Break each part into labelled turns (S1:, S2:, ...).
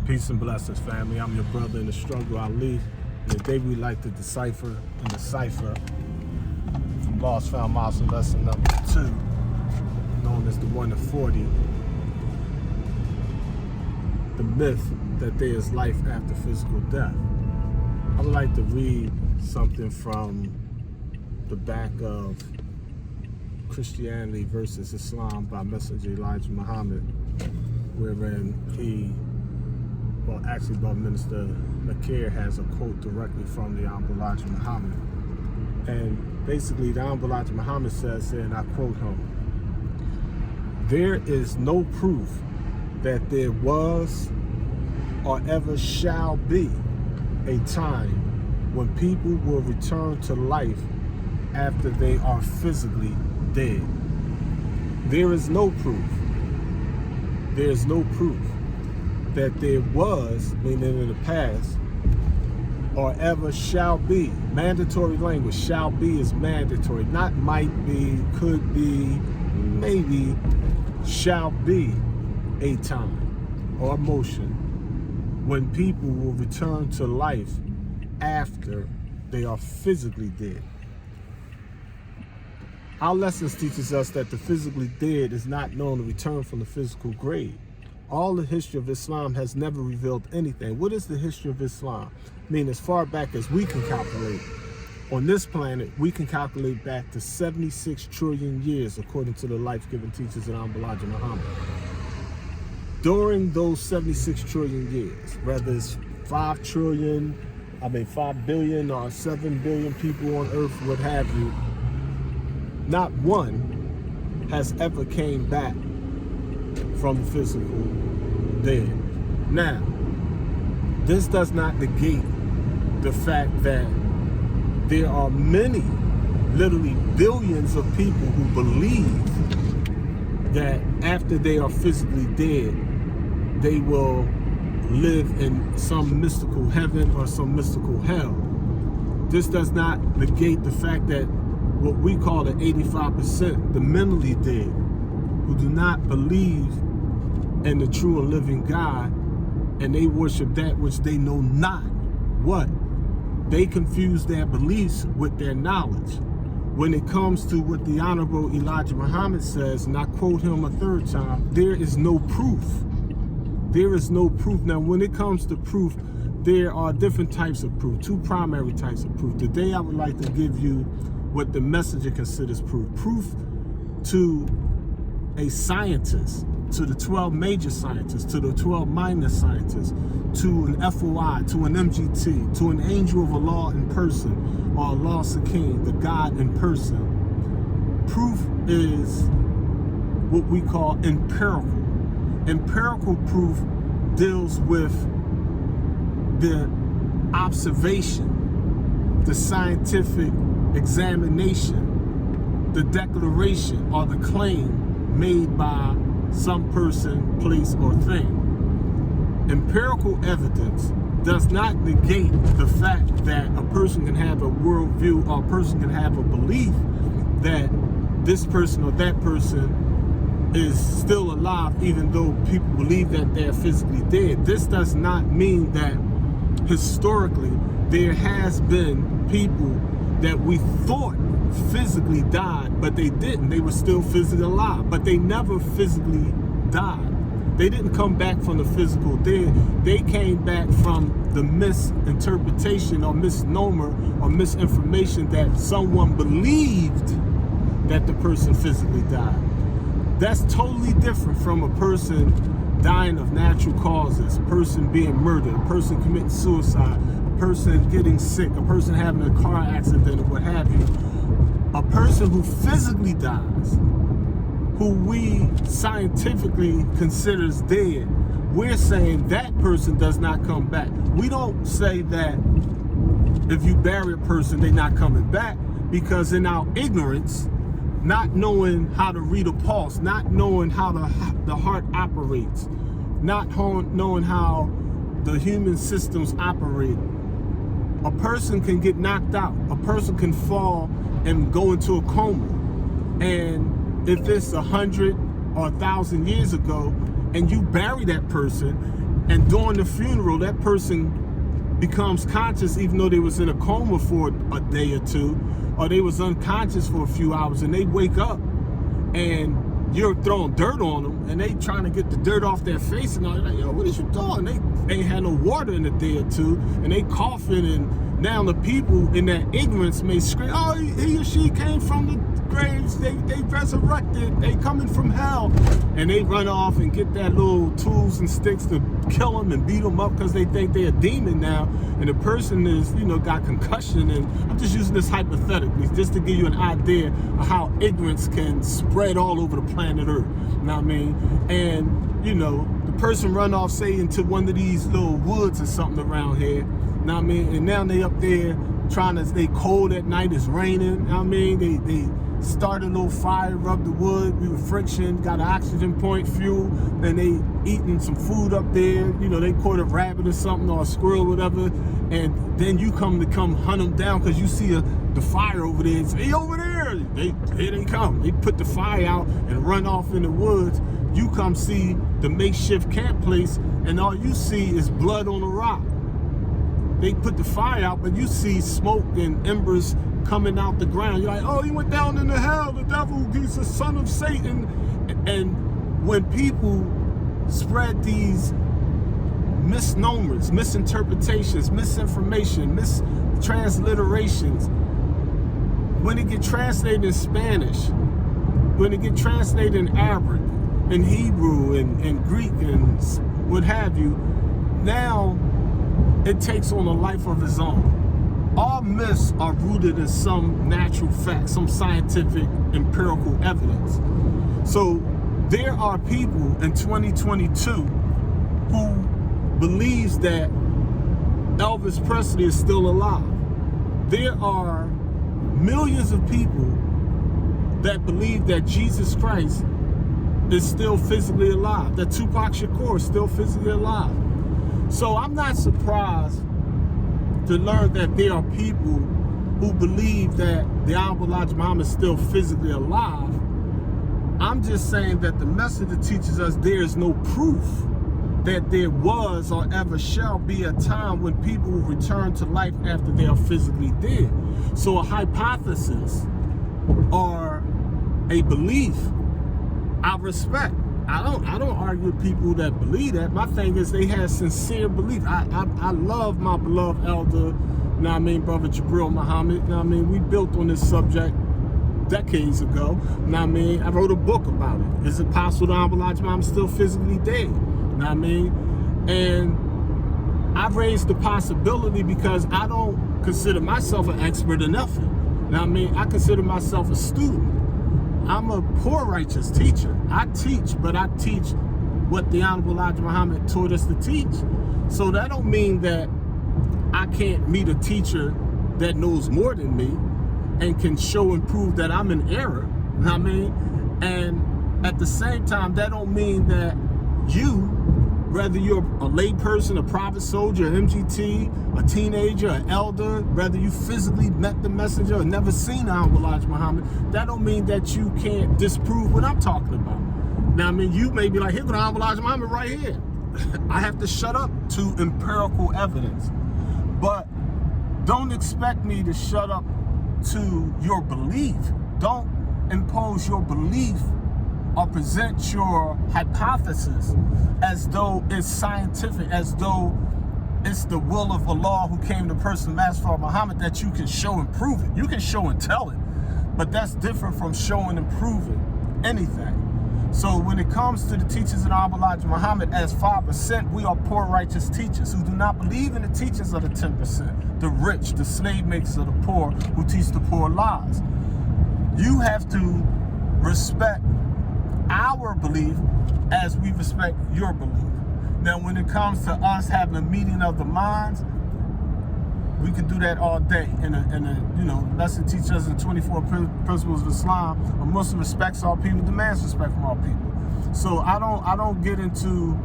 S1: Peace and blessings, family. I'm your brother in the struggle, Ali. And today we like to decipher and decipher from Lost Found Muslim lesson number 2, known as the 1 to 40, the myth that there is life after physical death. I would like to read something from the back of Christianity versus Islam by Messenger Elijah Muhammad, wherein by Minister Nakir has a quote directly from the Honorable Elijah Muhammad. And basically the Honorable Elijah Muhammad says, and I quote him, "There is no proof that there was or ever shall be a time when people will return to life after they are physically dead." There is no proof. There is no proof that there was, meaning in the past, or ever shall be. Mandatory language. Shall be is mandatory. Not might be, could be, maybe. Shall be a time or motion when people will return to life after they are physically dead. Our lessons teaches us that the physically dead is not known to return from the physical grave. All the history of Islam has never revealed anything. What is the history of Islam? I mean, as far back as we can calculate, on this planet, we can calculate back to 76 trillion years, according to the life-giving teachers of Elijah Muhammad. During those 76 trillion years, whether it's 5 billion or 7 billion people on Earth, what have you, not one has ever came back from the physical dead. Now, this does not negate the fact that there are many, literally billions of people who believe that after they are physically dead, they will live in some mystical heaven or some mystical hell. This does not negate the fact that what we call the 85%, the mentally dead, who do not believe in the true and living God, and they worship that which they know not. What? They confuse their beliefs with their knowledge. When it comes to what the Honorable Elijah Muhammad says, and I quote him a third time, there is no proof. There is no proof. Now, when it comes to proof, there are different types of proof, 2 primary types of proof. Today, I would like to give you what the messenger considers proof. Proof to a scientist, to the 12 major scientists, to the 12 minor scientists, to an FOI, to an MGT, to an angel of Allah in person, or Allah Sakin, the God in person. Proof is what we call empirical. Empirical proof deals with the observation, the scientific examination, the declaration or the claim made by some person, place, or thing. Empirical evidence does not negate the fact that a person can have a worldview or a person can have a belief that this person or that person is still alive, even though people believe that they're physically dead. This does not mean that historically there has been people that we thought physically died, but they didn't. They were still physically alive, but they never physically died. They didn't come back from the physical dead. They came back from the misinterpretation or misnomer or misinformation that someone believed that the person physically died. That's totally different from a person dying of natural causes, a person being murdered, a person committing suicide, a person getting sick, a person having a car accident or what have you. A person who physically dies, who we scientifically considers dead, we're saying that person does not come back. We don't say that if you bury a person, they're not coming back, because in our ignorance, not knowing how to read a pulse, not knowing how the heart operates, not knowing how the human systems operate, a person can get knocked out. A person can fall and go into a coma. And if it's 100 or 1,000 years ago, and you bury that person, And during the funeral, that person becomes conscious even though they was in a coma for a day or two, or they was unconscious for a few hours, and they wake up and you're throwing dirt on them and they trying to get the dirt off their face, and they're like, yo, what is you doing? They ain't had no water in a day or two, and they coughing, and now the people in that ignorance may scream, oh, he or she came from the graves, they resurrected, they coming from hell, and they run off and get that little tools and sticks to kill them and beat them up because they think they're a demon now, and the person is, got concussion. And I'm just using this hypothetically just to give you an idea of how ignorance can spread all over the planet Earth. You know what I mean? And the person run off, say, into one of these little woods or something around here. You know what I mean? And now they up there trying to stay cold at night. It's raining. You know what I mean? They start a little fire, rub the wood, we were friction, got an oxygen point, fuel, then they eating some food up there, they caught a rabbit or something, or a squirrel, whatever, and then you come hunt them down because you see the fire over there, and say, hey, over there, here they come. They put the fire out and run off in the woods. You come see the makeshift camp place, and all you see is blood on a rock. They put the fire out, but you see smoke and embers coming out the ground. You're like, oh, he went down into hell, the devil, he's the son of Satan. And when people spread these misnomers, misinterpretations, misinformation, mistransliterations, when it get translated in Spanish, when it get translated in Arabic, in Hebrew, and Greek, and what have you, now it takes on a life of its own. All myths are rooted in some natural fact, some scientific, empirical evidence. So there are people in 2022 who believes that Elvis Presley is still alive. There are millions of people that believe that Jesus Christ is still physically alive, that Tupac Shakur is still physically alive. So I'm not surprised to learn that there are people who believe that the Honorable Elijah Muhammad is still physically alive. I'm just saying that the message that teaches us there is no proof that there was or ever shall be a time when people will return to life after they are physically dead. So a hypothesis or a belief, I respect. I don't argue with people that believe that. My thing is they have sincere belief. I love my beloved elder, Brother Jabril Muhammad. We built on this subject decades ago. I wrote a book about it. Is it possible the Honorable Elijah Muhammad is still physically dead? And I raised the possibility because I don't consider myself an expert in nothing. I consider myself a student. I'm a poor righteous teacher. I teach, but I teach what the Honorable Elijah Muhammad taught us to teach. So that don't mean that I can't meet a teacher that knows more than me and can show and prove that I'm in error. And at the same time, that don't mean that you, whether you're a lay person, a private soldier, an MGT, a teenager, an elder, whether you physically met the messenger or never seen Honorable Elijah Muhammad, that don't mean that you can't disprove what I'm talking about. You may be like, here go the Honorable Elijah Muhammad right here. I have to shut up to empirical evidence. But don't expect me to shut up to your belief. Don't impose your belief or present your hypothesis as though it's scientific, as though it's the will of Allah who came to person Master Muhammad, that you can show and prove it. You can show and tell it, but that's different from showing and proving anything. So when it comes to the teachings of Honorable Elijah Muhammad, as 5%, we are poor righteous teachers who do not believe in the teachings of the 10%, the rich, the slave makers of the poor who teach the poor lies. You have to respect our belief as we respect your belief. Now, when it comes to us having a meeting of the minds, we can do that all day. And lesson teaches us in 24 principles of Islam: a Muslim respects all people, demands respect from all people. So I don't get into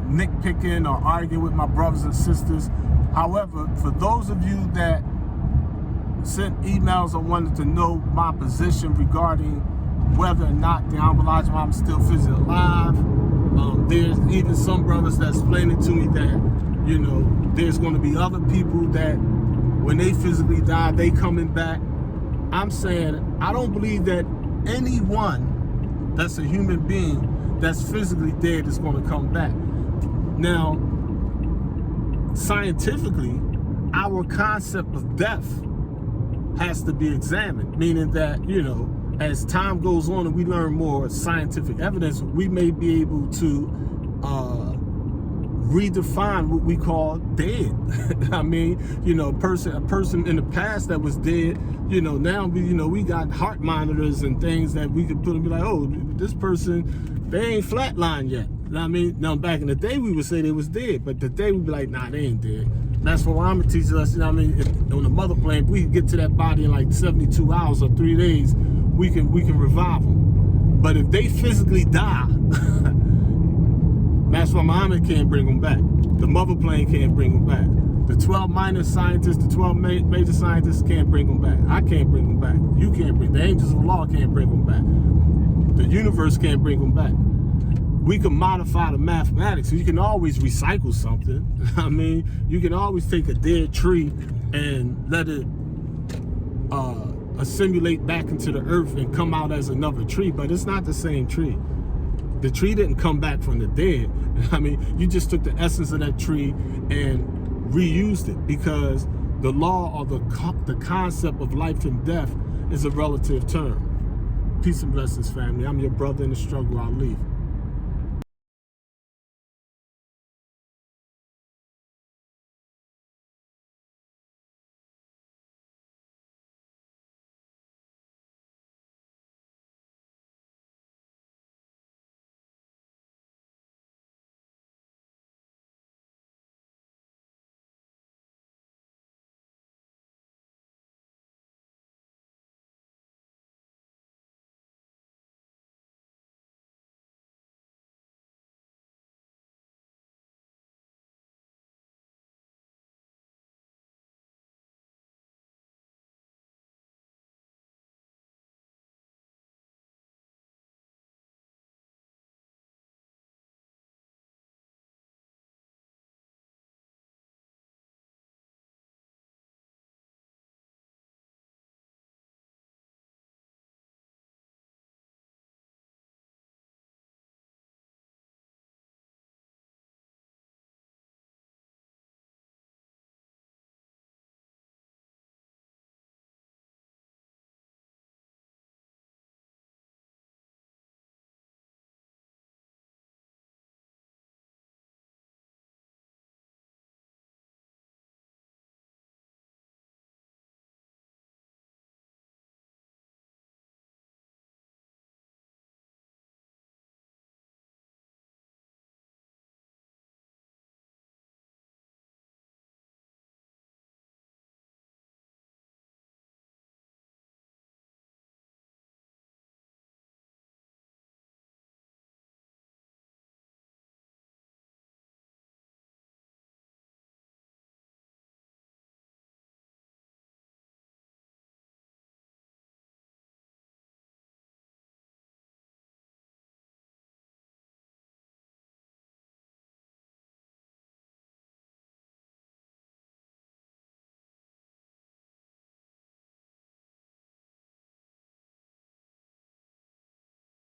S1: nitpicking or arguing with my brothers and sisters. However, for those of you that sent emails or wanted to know my position regarding whether or not the Honorable Elijah Muhammad is still physically alive, There's even some brothers that's explaining to me that, you know, there's going to be other people that when they physically die, they coming back. I'm saying I don't believe that anyone that's a human being that's physically dead is going to come back. Now, scientifically, our concept of death has to be examined, meaning that, you know, as time goes on and we learn more scientific evidence, we may be able to redefine what we call dead. I mean, you know, a person in the past that was dead, you know, now we got heart monitors and things that we could put and be like, oh, this person, they ain't flatlined yet. I mean, now back in the day we would say they was dead, but today we'd be like, nah, they ain't dead. That's what I'm gonna teach us. You know what I mean? On the mother plane, if we can get to that body in like 72 hours or 3 days, we can revive them. But if they physically die, that's why Muhammad can't bring them back. The mother plane can't bring them back. The 12 minor scientists, the 12 major scientists can't bring them back. I can't bring them back. You can't bring. The angels of law can't bring them back. The universe can't bring them back. We can modify the mathematics. You can always recycle something. I mean, you can always take a dead tree and let it assimilate back into the earth and come out as another tree, but it's not the same tree. The tree didn't come back from the dead. I mean, you just took the essence of that tree and reused it, because the law or the concept of life and death is a relative term. Peace and blessings, family. I'm your brother in the struggle. I'll leave.